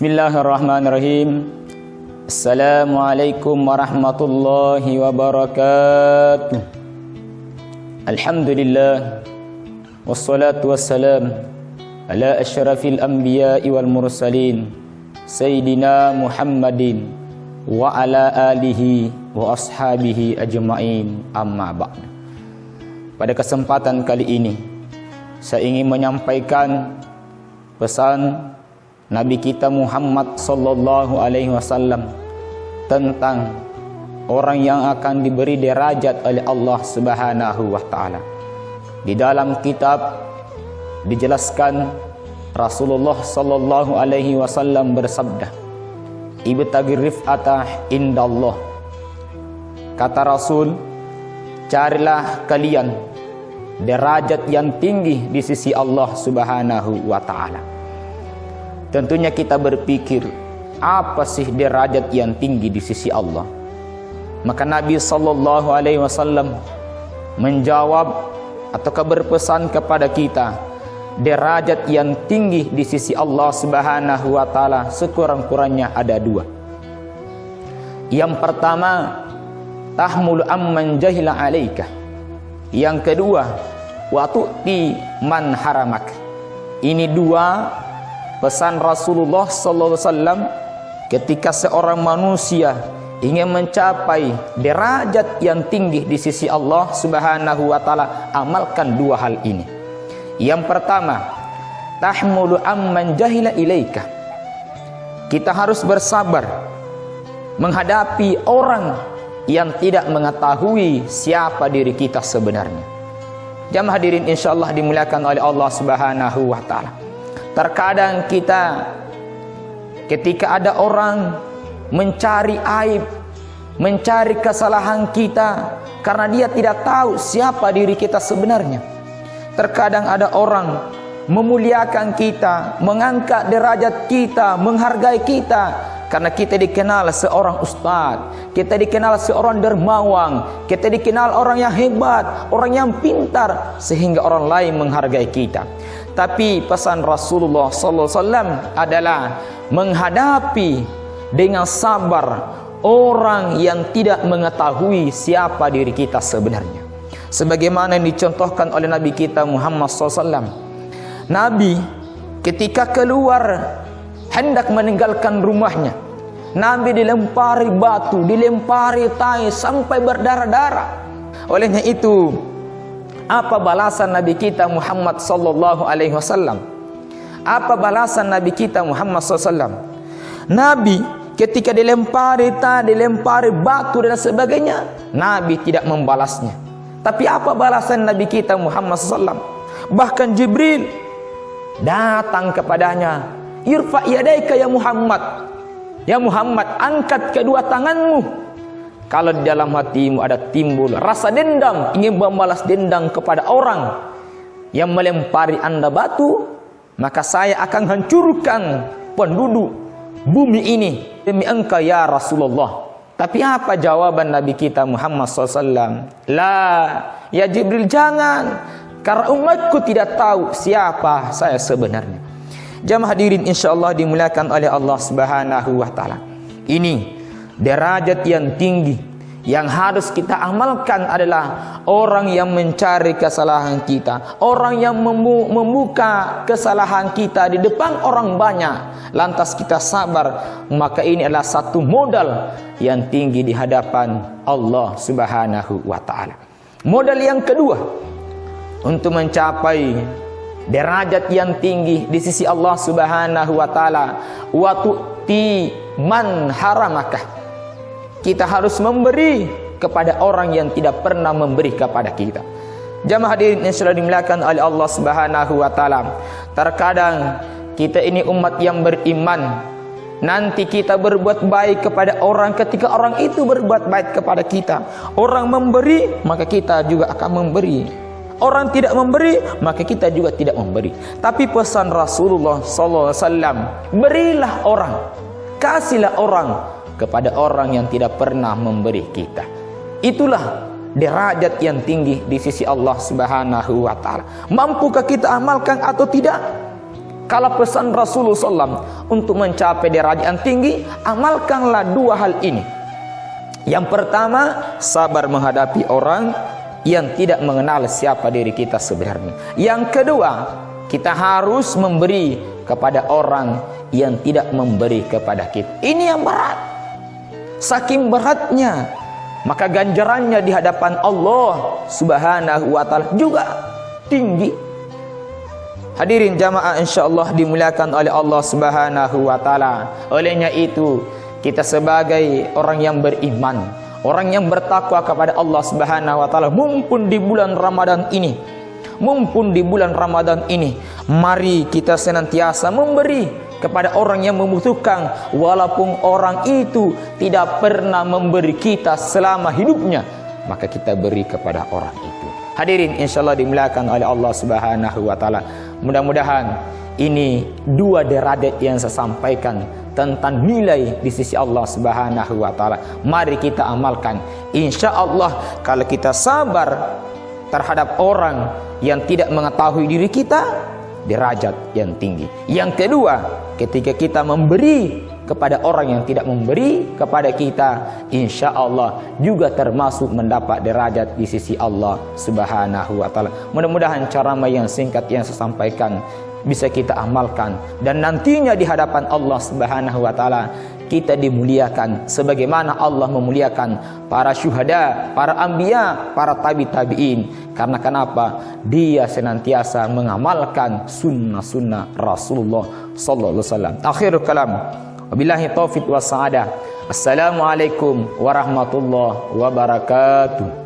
Bismillahirrahmanirrahim. Assalamualaikum warahmatullahi wabarakatuh. Alhamdulillah, wassalatu wassalam ala asyrafil anbiya'i wal mursalin Sayyidina Muhammadin wa ala alihi wa ashabihi ajma'in, amma ba'd. Pada kesempatan kali ini saya ingin menyampaikan pesan Nabi kita Muhammad sallallahu alaihi wasallam tentang orang yang akan diberi derajat oleh Allah Subhanahu wa taala. Di dalam kitab dijelaskan Rasulullah sallallahu alaihi wasallam bersabda, "Ibtagir rif'ata indallah." Kata Rasul, carilah kalian derajat yang tinggi di sisi Allah Subhanahu wa taala. Tentunya kita berpikir, apa sih derajat yang tinggi di sisi Allah? Maka Nabi sallallahu alaihi wasallam menjawab atau berpesan kepada kita, derajat yang tinggi di sisi Allah Subhanahu wa taala sekurang-kurangnya ada dua. Yang pertama, tahmulu amman jahila alaika. Yang kedua, wa tu'ti man haramak. Ini dua pesan Rasulullah sallallahu alaihi wasallam ketika seorang manusia ingin mencapai derajat yang tinggi di sisi Allah Subhanahu wa taala, amalkan dua hal ini. Yang pertama, tahmulu amman jahila ilaika. Kita harus bersabar menghadapi orang yang tidak mengetahui siapa diri kita sebenarnya. Jamaah hadirin insyaallah dimuliakan oleh Allah Subhanahu wa taala. Terkadang kita ketika ada orang mencari aib, mencari kesalahan kita karena dia tidak tahu siapa diri kita sebenarnya. Terkadang ada orang memuliakan kita, mengangkat derajat kita, menghargai kita karena kita dikenal seorang ustadz, kita dikenal seorang dermawan, kita dikenal orang yang hebat, orang yang pintar, sehingga orang lain menghargai kita. Tapi pesan Rasulullah SAW adalah menghadapi dengan sabar orang yang tidak mengetahui siapa diri kita sebenarnya. Sebagaimana yang dicontohkan oleh Nabi kita Muhammad SAW. Nabi ketika keluar hendak meninggalkan rumahnya, Nabi dilempari batu, dilempari tai sampai berdarah-darah. Olehnya itu, apa balasan Nabi kita Muhammad sallallahu alaihi wasallam? Apa balasan Nabi kita Muhammad sallallahu alaihi wasallam? Nabi ketika dilempari tai, dilempari batu dan sebagainya, Nabi tidak membalasnya. Tapi apa balasan Nabi kita Muhammad sallallahu alaihi wasallam? Bahkan Jibril datang kepadanya, "Irfa yadaika ya Muhammad. Ya Muhammad, angkat kedua tanganmu." Kalau di dalam hatimu ada timbul rasa dendam, ingin membalas dendam kepada orang yang melempari anda batu, maka saya akan hancurkan penduduk bumi ini demi engkau ya Rasulullah. Tapi apa jawaban Nabi kita Muhammad SAW? La, ya Jibril, jangan, karena umatku tidak tahu siapa saya sebenarnya. Jamaah hadirin insyaallah dimuliakan oleh Allah Subhanahu wa taala. Ini derajat yang tinggi yang harus kita amalkan adalah orang yang mencari kesalahan kita, orang yang membuka kesalahan kita di depan orang banyak, lantas kita sabar, maka ini adalah satu modal yang tinggi di hadapan Allah Subhanahu wa taala. Modal yang kedua untuk mencapai derajat yang tinggi di sisi Allah Subhanahu wa taala, wa tu'ti man haramakah. Kita harus memberi kepada orang yang tidak pernah memberi kepada kita. Jamaah hadirin yang sudah dimuliakan oleh Allah Subhanahu wa taala. Terkadang kita ini umat yang beriman, nanti kita berbuat baik kepada orang ketika orang itu berbuat baik kepada kita. Orang memberi, maka kita juga akan memberi. Orang tidak memberi, maka kita juga tidak memberi. Tapi pesan Rasulullah SAW, berilah orang, kasihlah orang kepada orang yang tidak pernah memberi kita. Itulah derajat yang tinggi di sisi Allah Subhanahu wa taala. Mampukah kita amalkan atau tidak? Kalau pesan Rasulullah SAW untuk mencapai derajat yang tinggi, amalkanlah dua hal ini. Yang pertama, sabar menghadapi orang yang tidak mengenal siapa diri kita sebenarnya. Yang kedua, kita harus memberi kepada orang yang tidak memberi kepada kita. Ini yang berat. Saking beratnya, maka ganjarannya di hadapan Allah Subhanahu wa ta'ala juga tinggi. Hadirin jamaah insyaallah dimuliakan oleh Allah Subhanahu wa ta'ala. Olehnya itu, kita sebagai orang yang beriman, orang yang bertakwa kepada Allah Subhanahu wa ta'ala, mumpun di bulan Ramadan ini, mari kita senantiasa memberi kepada orang yang membutuhkan, walaupun orang itu tidak pernah memberi kita selama hidupnya, maka kita beri kepada orang itu. Hadirin insyaallah dimuliakan oleh Allah Subhanahu wa ta'ala. Mudah-mudahan ini dua derajat yang saya sampaikan tentang nilai di sisi Allah Subhanahu wa ta'ala. Mari kita amalkan. Insyaallah kalau kita sabar terhadap orang yang tidak mengetahui diri kita, derajat yang tinggi. Yang kedua, ketika kita memberi kepada orang yang tidak memberi kepada kita, insya Allah juga termasuk mendapat derajat di sisi Allah Subhanahu wa ta'ala. Mudah-mudahan ceramah yang singkat yang saya sampaikan bisa kita amalkan, dan nantinya di hadapan Allah Subhanahu wa ta'ala kita dimuliakan sebagaimana Allah memuliakan para syuhada, para anbiya, para tabi'in. Karena kenapa? Dia senantiasa mengamalkan sunnah-sunnah Rasulullah sallallahu alaihi wasallam. Akhirul kalam, wabillahi taufiq was sa'adah. Assalamualaikum warahmatullahi wabarakatuh.